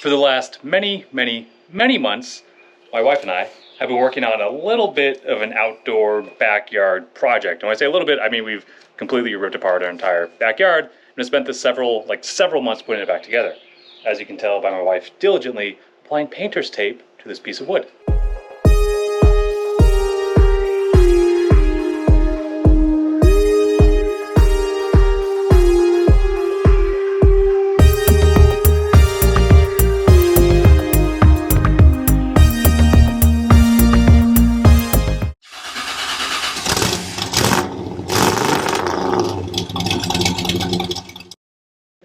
For the last many months, my wife and I have been working on a little bit of an outdoor backyard project. And when I say a little bit, I mean we've completely ripped apart our entire backyard and spent this several months putting it back together. As you can tell by my wife diligently applying painter's tape to this piece of wood.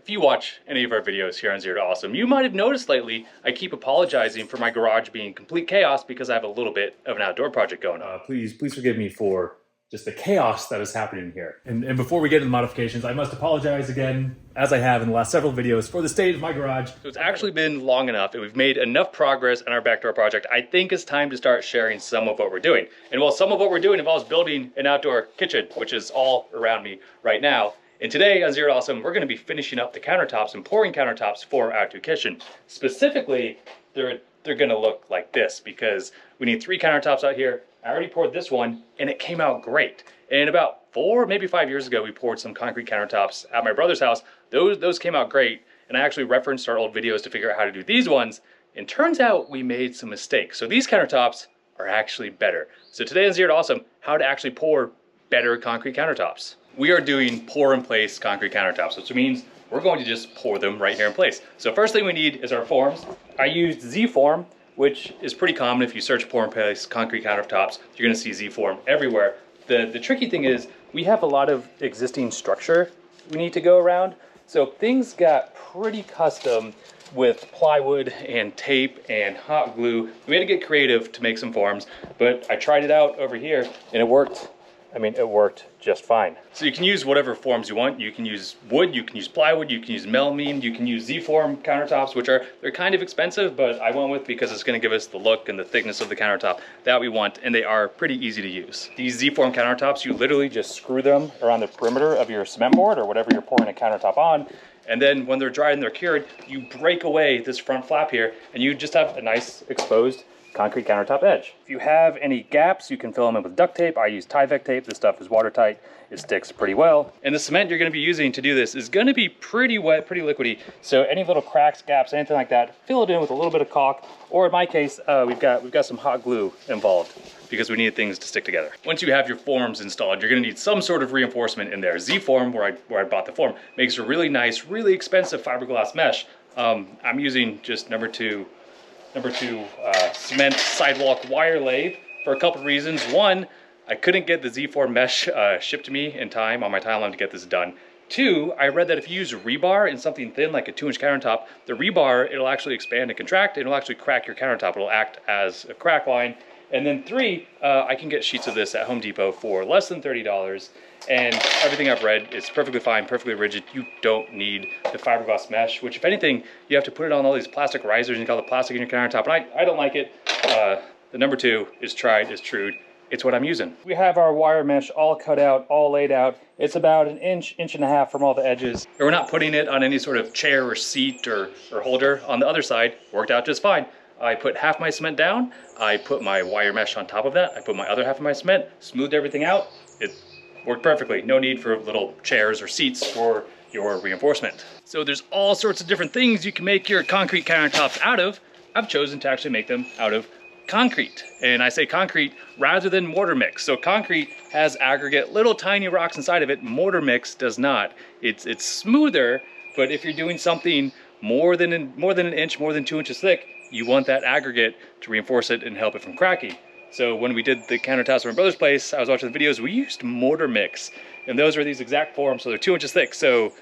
If you watch any of our videos here on Zero to Awesome, you might have noticed lately I keep apologizing for my garage being complete chaos because I have a little bit of an outdoor project going on. Please forgive me for just the chaos that is happening here. And before we get into the modifications, I must apologize again, as I have in the last several videos, for the state of my garage. So it's actually been long enough and we've made enough progress on our backdoor project. I think it's time to start sharing some of what we're doing. And while some of what we're doing involves building an outdoor kitchen, which is all around me right now, and today on Zero to Awesome, we're going to be finishing up the countertops and pouring countertops for our outdoor kitchen. Specifically, they're going to look like this because we need 3 countertops out here. I already poured this one and it came out great. And about 4, maybe 5 years ago, we poured some concrete countertops at my brother's house. Those came out great. And I actually referenced our old videos to figure out how to do these ones. And turns out we made some mistakes. So these countertops are actually better. So today on Zero to Awesome, how to actually pour better concrete countertops. We are doing pour in place concrete countertops, which means we're going to just pour them right here in place. So first thing we need is our forms. I used Z-form, which is pretty common. If you search pour in place concrete countertops, you're gonna see Z-form everywhere. The tricky thing is we have a lot of existing structure we need to go around. So things got pretty custom with plywood and tape and hot glue. We had to get creative to make some forms, but I tried it out over here and it worked. I mean, it worked just fine. So you can use whatever forms you want. You can use wood, you can use plywood, you can use melamine, you can use Z-form countertops, which they're kind of expensive, but I went with because it's gonna give us the look and the thickness of the countertop that we want, and they are pretty easy to use. These Z-form countertops, you literally just screw them around the perimeter of your cement board or whatever you're pouring a countertop on, and then when they're dry and they're cured, you break away this front flap here, and you just have a nice exposed concrete countertop edge. If you have any gaps, you can fill them in with duct tape. I use Tyvek tape. This stuff is watertight. It sticks pretty well. And the cement you're going to be using to do this is going to be pretty wet, pretty liquidy. So any little cracks, gaps, anything like that, fill it in with a little bit of caulk. Or in my case, we've got some hot glue involved because we need things to stick together. Once you have your forms installed, you're going to need some sort of reinforcement in there. Z-form, where I bought the form, makes a really nice, really expensive fiberglass mesh. I'm using just number two cement sidewalk wire lathe for a couple of reasons. One, I couldn't get the Z-form mesh shipped to me in time on my timeline to get this done. 2, I read that if you use rebar in something thin like a 2-inch countertop, the rebar, it'll actually expand and contract, and it'll actually crack your countertop. It'll act as a crack line. And then 3, I can get sheets of this at Home Depot for less than $30. And everything I've read is perfectly fine, perfectly rigid. You don't need the fiberglass mesh, which if anything, you have to put it on all these plastic risers and you got the plastic in your countertop. And I don't like it. The number 2 is tried, is true. It's what I'm using. We have our wire mesh all cut out, all laid out. It's about an inch and a half from all the edges. And we're not putting it on any sort of chair or seat or holder. On the other side, worked out just fine. I put half my cement down. I put my wire mesh on top of that. I put my other half of my cement, smoothed everything out. It worked perfectly. No need for little chairs or seats for your reinforcement. So there's all sorts of different things you can make your concrete countertops out of. I've chosen to actually make them out of concrete. And I say concrete rather than mortar mix. So concrete has aggregate, little tiny rocks inside of it. Mortar mix does not. It's smoother, but if you're doing something more than an inch, more than 2 inches thick, you want that aggregate to reinforce it and help it from cracking. So when we did the countertops at my brother's place, I was watching the videos, we used mortar mix. And those are these exact forms, so they're 2 inches thick. So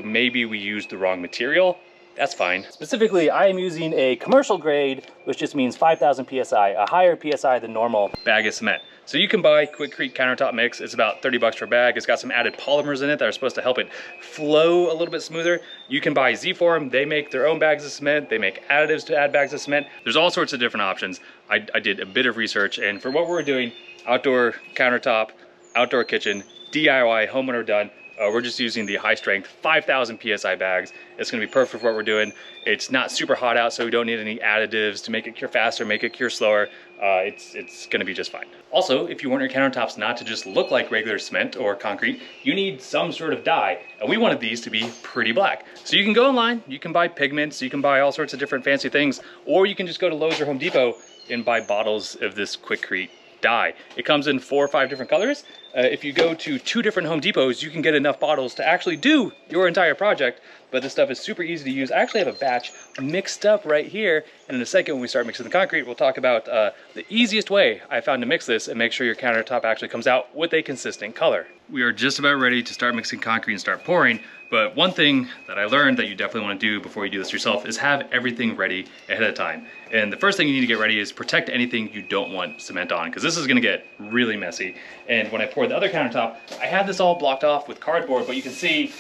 maybe we used the wrong material. That's fine. Specifically, I am using a commercial grade, which just means 5,000 PSI, a higher PSI than normal bag of cement. So you can buy Quikrete countertop mix. It's about 30 bucks per bag. It's got some added polymers in it that are supposed to help it flow a little bit smoother. You can buy Z-form. They make their own bags of cement. They make additives to add bags of cement. There's all sorts of different options. I did a bit of research, and for what we're doing, outdoor countertop, outdoor kitchen, DIY, homeowner done, We're just using the high strength 5,000 PSI bags. It's gonna be perfect for what we're doing. It's not super hot out, so we don't need any additives to make it cure faster, make it cure slower. It's gonna be just fine. Also, if you want your countertops not to just look like regular cement or concrete, you need some sort of dye. And we wanted these to be pretty black. So you can go online, you can buy pigments, you can buy all sorts of different fancy things, or you can just go to Lowe's or Home Depot and buy bottles of this Quikrete dye. It comes in 4 or 5 different colors. If you go to 2 different Home Depots, you can get enough bottles to actually do your entire project, but this stuff is super easy to use. I actually have a batch mixed up right here, and in a second when we start mixing the concrete, we'll talk about the easiest way I found to mix this and make sure your countertop actually comes out with a consistent color. We are just about ready to start mixing concrete and start pouring, but one thing that I learned that you definitely want to do before you do this yourself is have everything ready ahead of time. And the first thing you need to get ready is protect anything you don't want cement on, because this is going to get really messy. And when I poured the other countertop, I had this all blocked off with cardboard, but you can see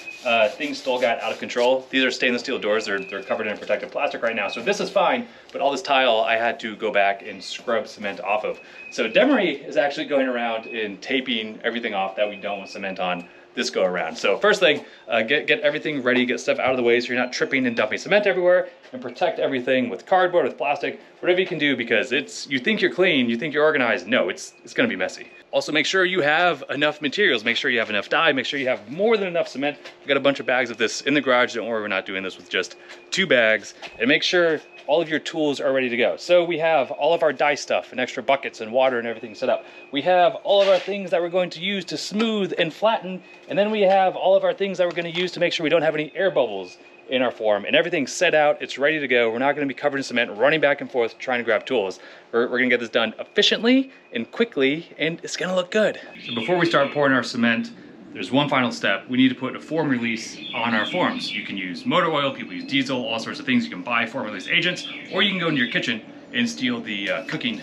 things still got out of control. These are stainless steel doors. They're covered in protective plastic right now, so this is fine, but all this tile I had to go back and scrub cement off of. So Demery is actually going around and taping everything off that we don't want cement on this go around. So first thing, get everything ready, get stuff out of the way so you're not tripping and dumping cement everywhere, and protect everything with cardboard, with plastic, whatever you can do, because you think you're clean, you think you're organized. No, it's gonna be messy. Also make sure you have enough materials, make sure you have enough dye, make sure you have more than enough cement. We've got a bunch of bags of this in the garage. Don't worry, we're not doing this with just 2 bags. And make sure all of your tools are ready to go. So we have all of our dye stuff and extra buckets and water and everything set up. We have all of our things that we're going to use to smooth and flatten. And then we have all of our things that we're going to use to make sure we don't have any air bubbles in our form. And everything's set out, it's ready to go. We're not going to be covered in cement, running back and forth, trying to grab tools. We're going to get this done efficiently and quickly, and it's going to look good. So before we start pouring our cement, there's one final step. We need to put a form release on our forms. You can use motor oil, people use diesel, all sorts of things. You can buy form release agents, or you can go into your kitchen and steal the cooking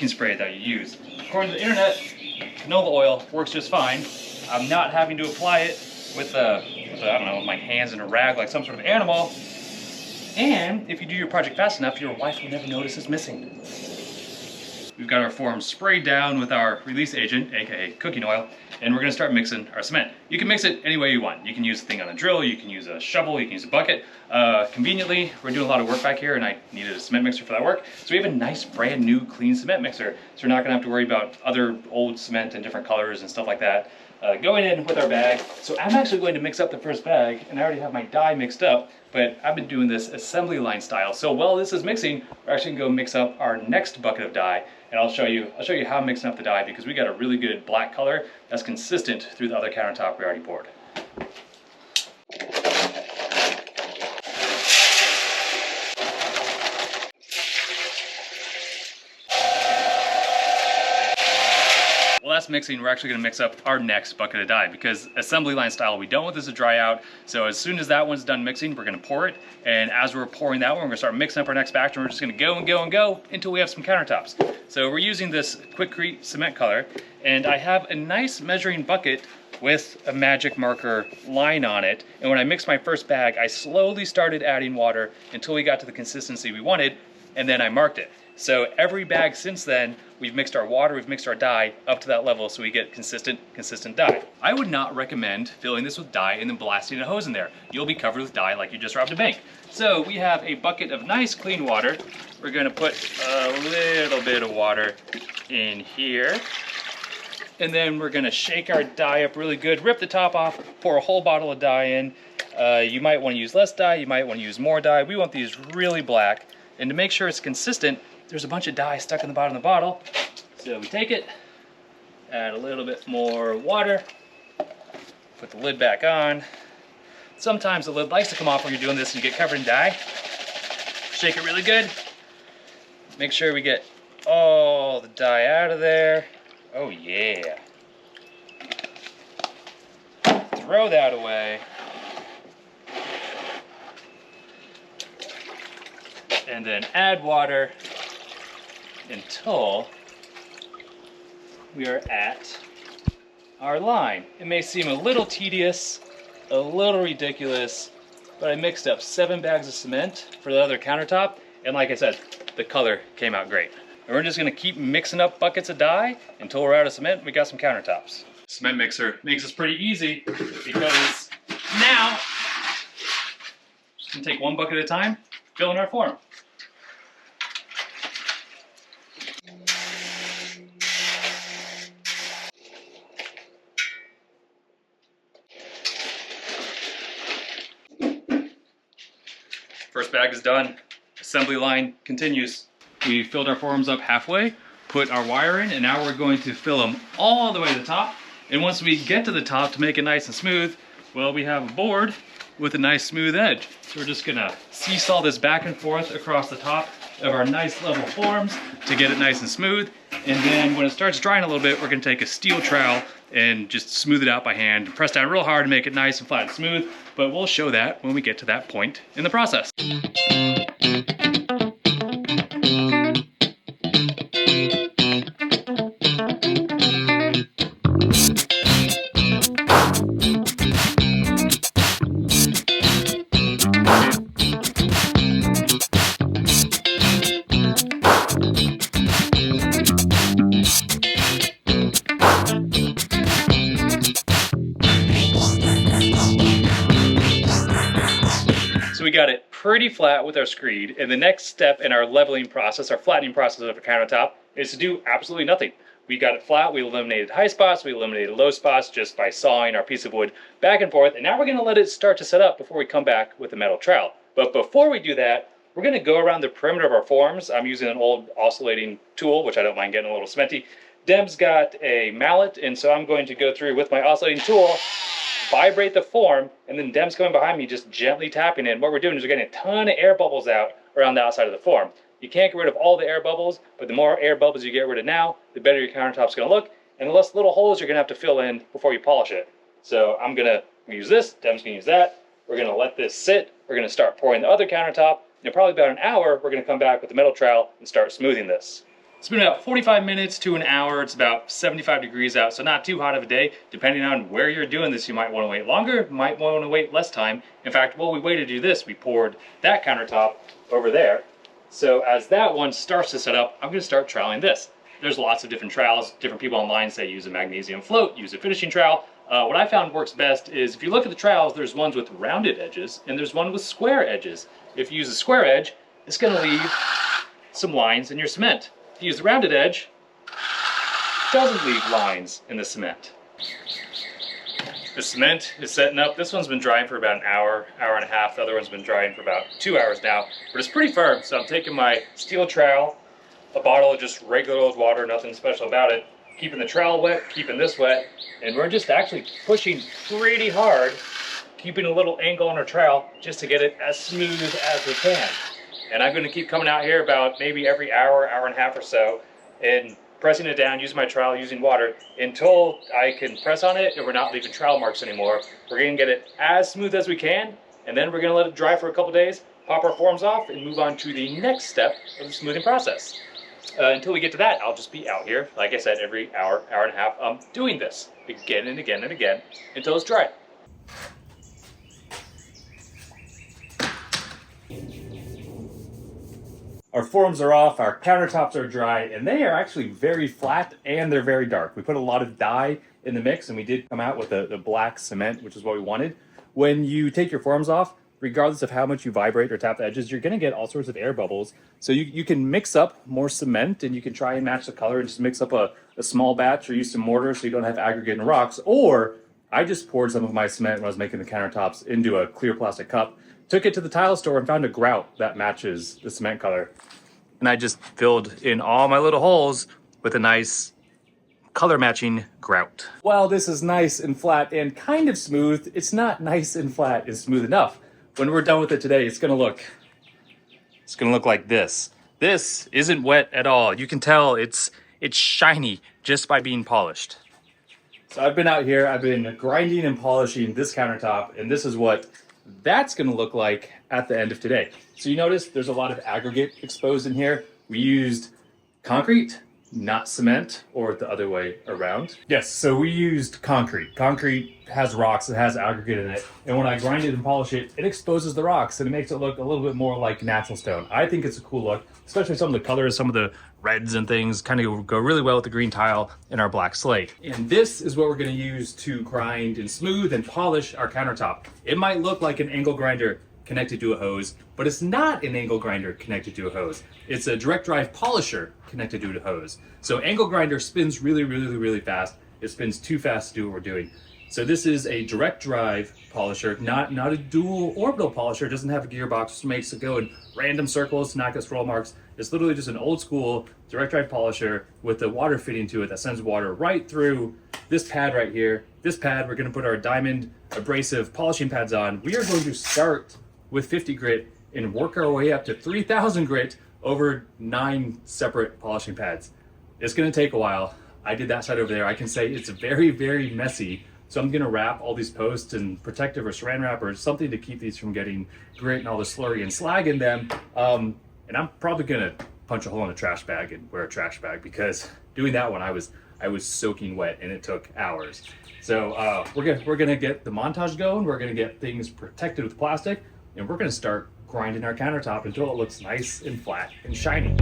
spray that you use. According to the internet, canola oil works just fine. I'm not having to apply it with I don't know, my hands in a rag like some sort of animal. And if you do your project fast enough, your wife will never notice it's missing. We've got our form sprayed down with our release agent, aka cooking oil, and we're gonna start mixing our cement. You can mix it any way you want. You can use a thing on a drill, you can use a shovel, you can use a bucket. Conveniently, we're doing a lot of work back here and I needed a cement mixer for that work. So we have a nice brand new clean cement mixer. So we're not gonna have to worry about other old cement in different colors and stuff like that. Going in with our bag. So I'm actually going to mix up the first bag, and I already have my dye mixed up, but I've been doing this assembly line style. So while this is mixing, we're actually gonna go mix up our next bucket of dye, and I'll show you how I'm mixing up the dye, because we got a really good black color that's consistent through the other countertop we already poured. While that's mixing, we're actually going to mix up our next bucket of dye, because assembly line style, we don't want this to dry out. So as soon as that one's done mixing, we're going to pour it. And as we're pouring that one, we're going to start mixing up our next batch, and we're just going to go and go and go until we have some countertops. So we're using this Quikrete cement color, and I have a nice measuring bucket with a magic marker line on it. And when I mixed my first bag, I slowly started adding water until we got to the consistency we wanted, and then I marked it. So every bag since then, we've mixed our water, we've mixed our dye up to that level so we get consistent dye. I would not recommend filling this with dye and then blasting a hose in there. You'll be covered with dye like you just robbed a bank. So we have a bucket of nice clean water. We're gonna put a little bit of water in here. And then we're gonna shake our dye up really good, rip the top off, pour a whole bottle of dye in. You might wanna use less dye, you might wanna use more dye. We want these really black. And to make sure it's consistent, there's a bunch of dye stuck in the bottom of the bottle. So we take it, add a little bit more water, put the lid back on. Sometimes the lid likes to come off when you're doing this and you get covered in dye. Shake it really good. Make sure we get all the dye out of there. Oh yeah. Throw that away. And then add water until we are at our line. It may seem a little tedious, a little ridiculous, but I mixed up 7 bags of cement for the other countertop, and like I said, the color came out great. And we're just gonna keep mixing up buckets of dye until we're out of cement and we got some countertops. Cement mixer makes this pretty easy because now just gonna take one bucket at a time, fill in our form. First bag is done. Assembly line continues. We filled our forms up halfway, put our wire in, and now we're going to fill them all the way to the top. And once we get to the top to make it nice and smooth, well, we have a board with a nice smooth edge. So we're just gonna seesaw this back and forth across the top of our nice level forms to get it nice and smooth. And then when it starts drying a little bit, we're gonna take a steel trowel and just smooth it out by hand. Press down real hard to make it nice and flat and smooth, but we'll show that when we get to that point in the process. So we got it pretty flat with our screed, and the next step in our leveling process, our flattening process of a countertop, is to do absolutely nothing. We got it flat, we eliminated high spots, we eliminated low spots just by sawing our piece of wood back and forth, and now we're going to let it start to set up before we come back with a metal trowel. But before we do that, we're going to go around the perimeter of our forms. I'm using an old oscillating tool, which I don't mind getting a little cementy. Dem's got a mallet, and so I'm going to go through with my oscillating tool, vibrate the form, and then Dem's coming behind me just gently tapping it. And what we're doing is we're getting a ton of air bubbles out around the outside of the form. You can't get rid of all the air bubbles, but the more air bubbles you get rid of now, the better your countertop's going to look, and the less little holes you're going to have to fill in before you polish it. So I'm going to use this, Dem's going to use that. We're going to let this sit. We're going to start pouring the other countertop. In probably about an hour, we're going to come back with the metal trowel and start smoothing this. It's been about 45 minutes to an hour. It's about 75 degrees out, so not too hot of a day. Depending on where you're doing this, you might want to wait longer, might want to wait less time. In fact, while we waited to do this, we poured that countertop over there. So as that one starts to set up, I'm going to start troweling this. There's lots of different trowels. Different people online say use a magnesium float, use a finishing trowel. What I found works best is if you look at the trowels, there's ones with rounded edges and there's one with square edges. If you use a square edge, it's going to leave some lines in your cement. If you use the rounded edge, it doesn't leave lines in the cement. The cement is setting up. This one's been drying for about an hour, hour and a half. The other one's been drying for about 2 hours now, but it's pretty firm. So I'm taking my steel trowel, a bottle of just regular old water, nothing special about it, keeping the trowel wet, keeping this wet, and we're just actually pushing pretty hard, keeping a little angle on our trowel just to get it as smooth as we can. And I'm going to keep coming out here about maybe every hour, hour and a half or so, and pressing it down, using my trowel, using water, until I can press on it and we're not leaving trowel marks anymore. We're going to get it as smooth as we can, and then we're going to let it dry for a couple days, pop our forms off, and move on to the next step of the smoothing process. Until we get to that, I'll just be out here, like I said, every hour, hour and a half, doing this again and again and again until it's dry. Our forms are off, our countertops are dry, and they are actually very flat and they're very dark. We put a lot of dye in the mix and we did come out with the black cement, which is what we wanted. When you take your forms off, regardless of how much you vibrate or tap the edges, you're gonna get all sorts of air bubbles. So you can mix up more cement and you can try and match the color and just mix up a small batch or use some mortar so you don't have aggregate and rocks. Or I just poured some of my cement when I was making the countertops into a clear plastic cup, took it to the tile store and found a grout that matches the cement color. And I just filled in all my little holes with a nice color matching grout. While this is nice and flat and kind of smooth, it's not nice and flat and smooth enough. When we're done with it today, it's gonna look like this. This isn't wet at all. You can tell it's shiny just by being polished. So I've been out here, I've been grinding and polishing this countertop, and this is what that's gonna look like at the end of today. So you notice there's a lot of aggregate exposed in here. We used concrete, not cement, or the other way around. Yes, so we used concrete. Concrete has rocks, it has aggregate in it, and when I grind it and polish it, it exposes the rocks and it makes it look a little bit more like natural stone. I think it's a cool look, especially some of the colors, some of the reds and things kind of go really well with the green tile and our black slate. And this is what we're going to use to grind and smooth and polish our countertop. It might look like an angle grinder connected to a hose, but it's not an angle grinder connected to a hose. It's a direct drive polisher connected to a hose. So angle grinder spins really fast. It spins too fast to do what we're doing. So this is a direct drive polisher, not a dual orbital polisher. It doesn't have a gearbox, which makes it go in random circles to knock us roll marks. It's literally just an old school direct drive polisher with the water fitting to it that sends water right through this pad right here. This pad, we're gonna put our diamond abrasive polishing pads on. We are going to start with 50 grit and work our way up to 3000 grit over 9 separate polishing pads. It's gonna take a while. I did that side over there. I can say it's very messy. So I'm gonna wrap all these posts in protective or saran wrap or something to keep these from getting grit and all the slurry and slag in them. And I'm probably gonna punch a hole in a trash bag and wear a trash bag, because doing that one, I was soaking wet and it took hours. So we're gonna get the montage going. We're gonna get things protected with plastic, and we're gonna start grinding our countertop until it looks nice and flat and shiny.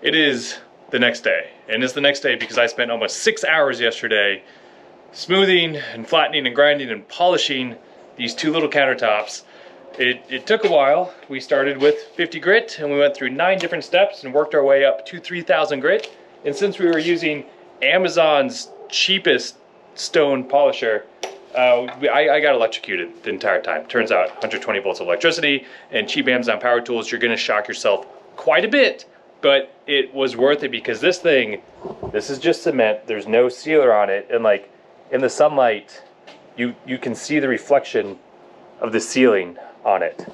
It is the next day, and it's the next day because I spent almost 6 hours yesterday smoothing and flattening and grinding and polishing these two little countertops. It took a while. We started with 50 grit and we went through 9 different steps and worked our way up to 3000 grit. And since we were using Amazon's cheapest stone polisher, I got electrocuted the entire time. Turns out 120 volts of electricity and cheap Amazon power tools, you're gonna shock yourself quite a bit. But it was worth it because this is just cement. There's no sealer on it. And like in the sunlight, you can see the reflection of the sealing on it.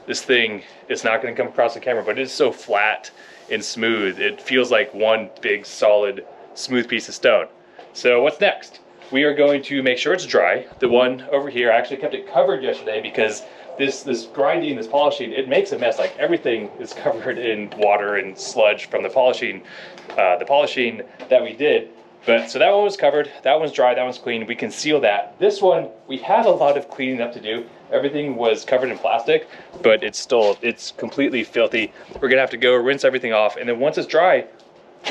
This thing is not going to come across the camera, but it is so flat and smooth. It feels like one big, solid, smooth piece of stone. So what's next? We are going to make sure it's dry. The one over here, I actually kept it covered yesterday because this grinding, this polishing, it makes a mess. Like everything is covered in water and sludge from the polishing that we did. But so that one was covered, that one's dry, that one's clean. We can seal that. This one, we had a lot of cleaning up to do. Everything was covered in plastic, but it's completely filthy. We're gonna have to go rinse everything off, and then once it's dry,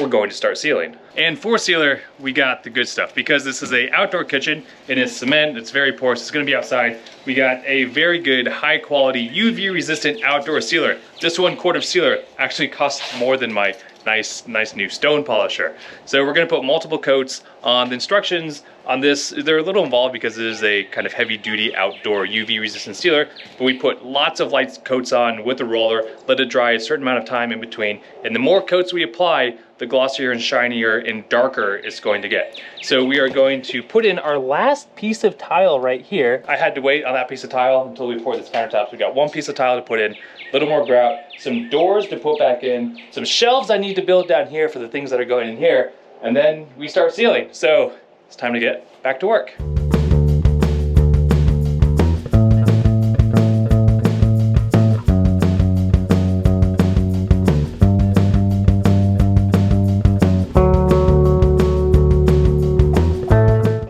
we're going to start sealing. And for sealer, we got the good stuff. Because this is a outdoor kitchen and it's cement, it's very porous, it's gonna be outside. We got a very good, high quality, UV resistant outdoor sealer. This 1 quart of sealer actually costs more than my nice new stone polisher. So we're gonna put multiple coats on. The instructions on this, they're a little involved because it is a kind of heavy duty outdoor UV resistant sealer, but we put lots of light coats on with the roller, let it dry a certain amount of time in between, and the more coats we apply, the glossier and shinier and darker it's going to get. So we are going to put in our last piece of tile right here. I had to wait on that piece of tile until we poured this countertop. So we got 1 piece of tile to put in, a little more grout, some doors to put back in, some shelves I need to build down here for the things that are going in here, and then we start sealing. So it's time to get back to work.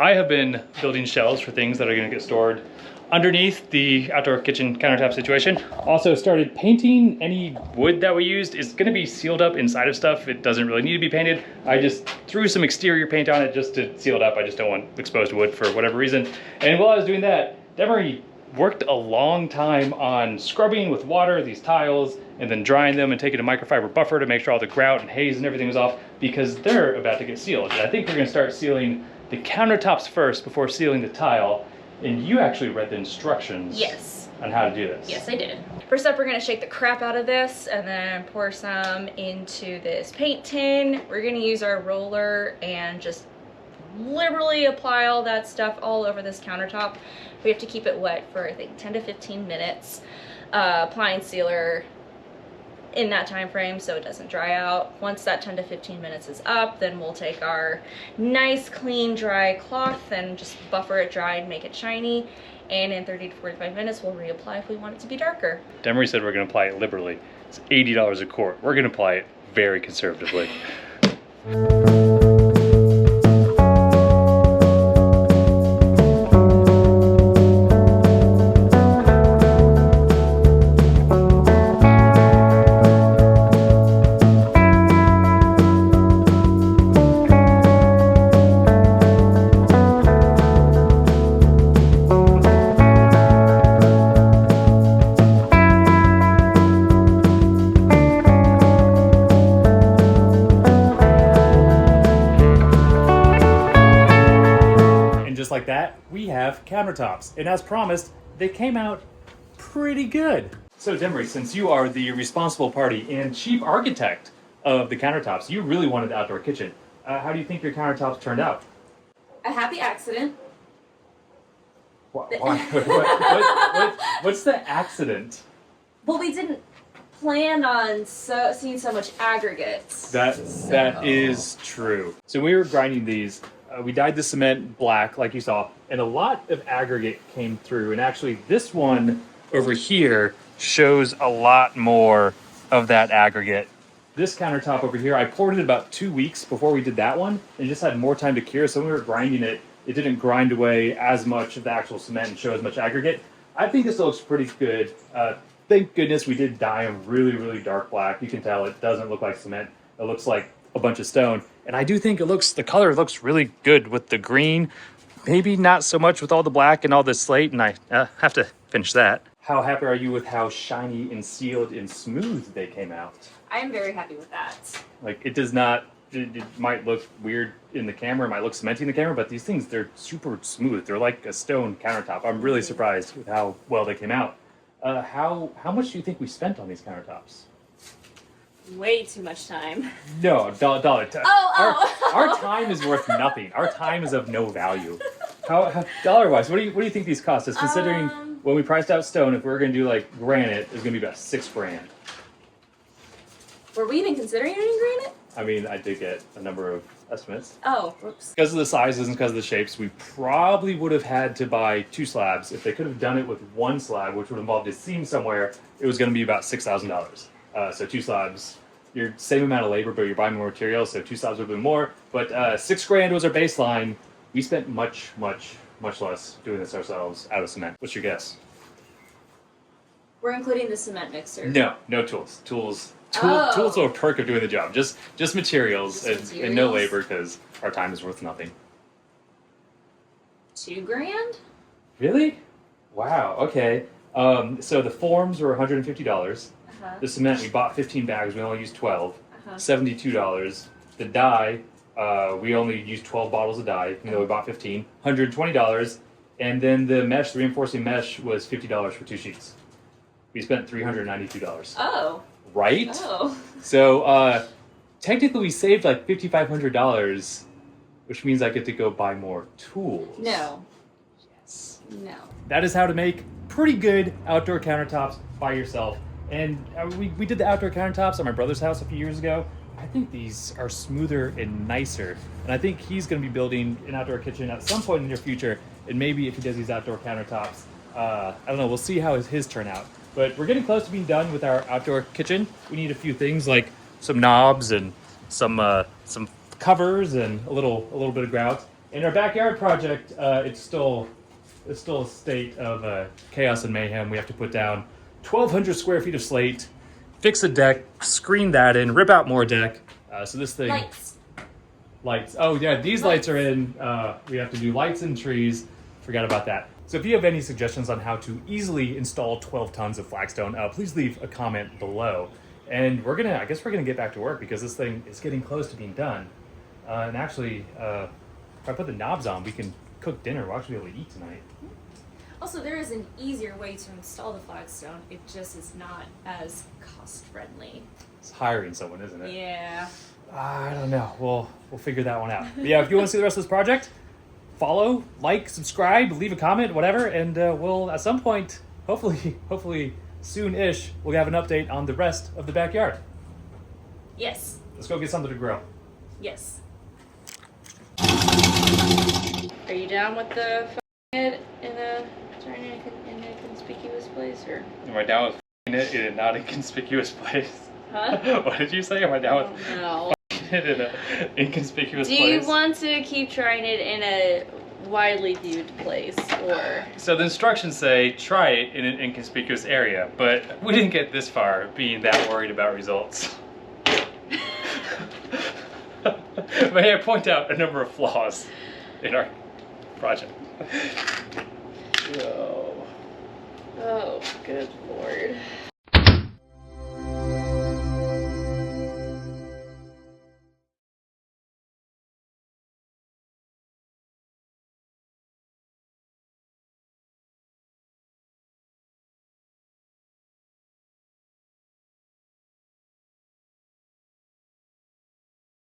I have been building shelves for things that are going to get stored underneath the outdoor kitchen countertop situation. Also started painting. Any wood that we used is going to be sealed up inside of stuff. It doesn't really need to be painted. I just threw some exterior paint on it just to seal it up. I just don't want exposed wood for whatever reason. And while I was doing that, Demery worked a long time on scrubbing with water these tiles and then drying them and taking a microfiber buffer to make sure all the grout and haze and everything was off, because they're about to get sealed. And I think we're going to start sealing the countertops first before sealing the tile. And you actually read the instructions. Yes. on how to do this. Yes, I did. First up, we're gonna shake the crap out of this and then pour some into this paint tin. We're gonna use our roller and just liberally apply all that stuff all over this countertop. We have to keep it wet for, I think, 10 to 15 minutes. Applying sealer in that time frame so it doesn't dry out. Once that 10 to 15 minutes is up, then we'll take our nice, clean, dry cloth and just buffer it dry and make it shiny. And in 30 to 45 minutes, we'll reapply if we want it to be darker. Demery said we're gonna apply it liberally. It's $80 a quart. We're gonna apply it very conservatively. Like that, we have countertops, and as promised, they came out pretty good. So Demery, since you are the responsible party and chief architect of the countertops, you really wanted the outdoor kitchen. How do you think your countertops turned out? A happy accident. What's the accident? Well, we didn't plan on seeing so much aggregates. That is true. So we were grinding these. We dyed the cement black, like you saw, and a lot of aggregate came through. And actually, this one over here shows a lot more of that aggregate. This countertop over here, I poured it about 2 weeks before we did that one, and just had more time to cure. So when we were grinding it, it didn't grind away as much of the actual cement and show as much aggregate. I think this looks pretty good. Thank goodness we did dye them really, really dark black. You can tell it doesn't look like cement. It looks like a bunch of stone. And I do think the color looks really good with the green. Maybe not so much with all the black and all the slate, and I have to finish that. How happy are you with how shiny and sealed and smooth they came out? I am very happy with that. Like, it does not, it might look weird in the camera, it might look cementy in the camera, but these things, they're super smooth. They're like a stone countertop. I'm really surprised with how well they came out. How much do you think we spent on these countertops? Way too much time. No, dollar. Oh. Our time is worth nothing. Our time is of no value. How dollar-wise, what do you think these cost us? Considering when we priced out stone, if we were going to do like granite, it's going to be about $6,000. Were we even considering any granite? I mean, I did get a number of estimates. Oh, whoops. Because of the sizes and because of the shapes, we probably would have had to buy 2 slabs. If they could have done it with 1 slab, which would involve a seam somewhere, it was going to be about $6,000. So 2 slabs, you're same amount of labor, but you're buying more material, so 2 slabs would have been more. But $6,000 was our baseline. We spent much less doing this ourselves out of cement. What's your guess? We're including the cement mixer. No tools. Tools are a perk of doing the job. Just materials and no labor, because our time is worth nothing. $2,000? Really? Wow. Okay. So the forms were $150. The cement, we bought 15 bags. We only used 12. $72. The dye, we only used 12 bottles of dye, even though we bought 15. $120. And then the mesh, the reinforcing mesh, was $50 for 2 sheets. We spent $392. Oh. Right? Oh. So technically we saved like $5,500, which means I get to go buy more tools. No. Yes. No. That is how to make pretty good outdoor countertops by yourself. And we did the outdoor countertops at my brother's house a few years ago. I think these are smoother and nicer. And I think he's going to be building an outdoor kitchen at some point in the near future. And maybe if he does these outdoor countertops, I don't know, we'll see how his turn out. But we're getting close to being done with our outdoor kitchen. We need a few things like some knobs and some covers and a little bit of grout. In our backyard project, it's still a state of chaos and mayhem. We have to put down 1,200 square feet of slate, fix a deck, screen that in, rip out more deck. So this thing... Lights. Oh yeah, these lights are in. We have to do lights and trees. Forgot about that. So if you have any suggestions on how to easily install 12 tons of flagstone, please leave a comment below. And I guess we're gonna get back to work because this thing is getting close to being done. And actually, if I put the knobs on, we can cook dinner. We'll actually be able to eat tonight. Also, there is an easier way to install the flagstone. It just is not as cost friendly. It's hiring someone, isn't it? Yeah. I don't know. We'll figure that one out. But yeah, if you want to see the rest of this project, follow, like, subscribe, leave a comment, whatever, and we'll at some point, hopefully soon-ish, we'll have an update on the rest of the backyard. Yes. Let's go get something to grill. Yes. Are you down with the it in a inconspicuous place, or? Am I down with it in a not inconspicuous place? Huh? What did you say? Am I down with No. it in an inconspicuous Do place? you want to keep trying it in a widely viewed place, or? So the instructions say try it in an inconspicuous area, but we didn't get this far being that worried about results. May I point out a number of flaws in our project? Oh, good lord.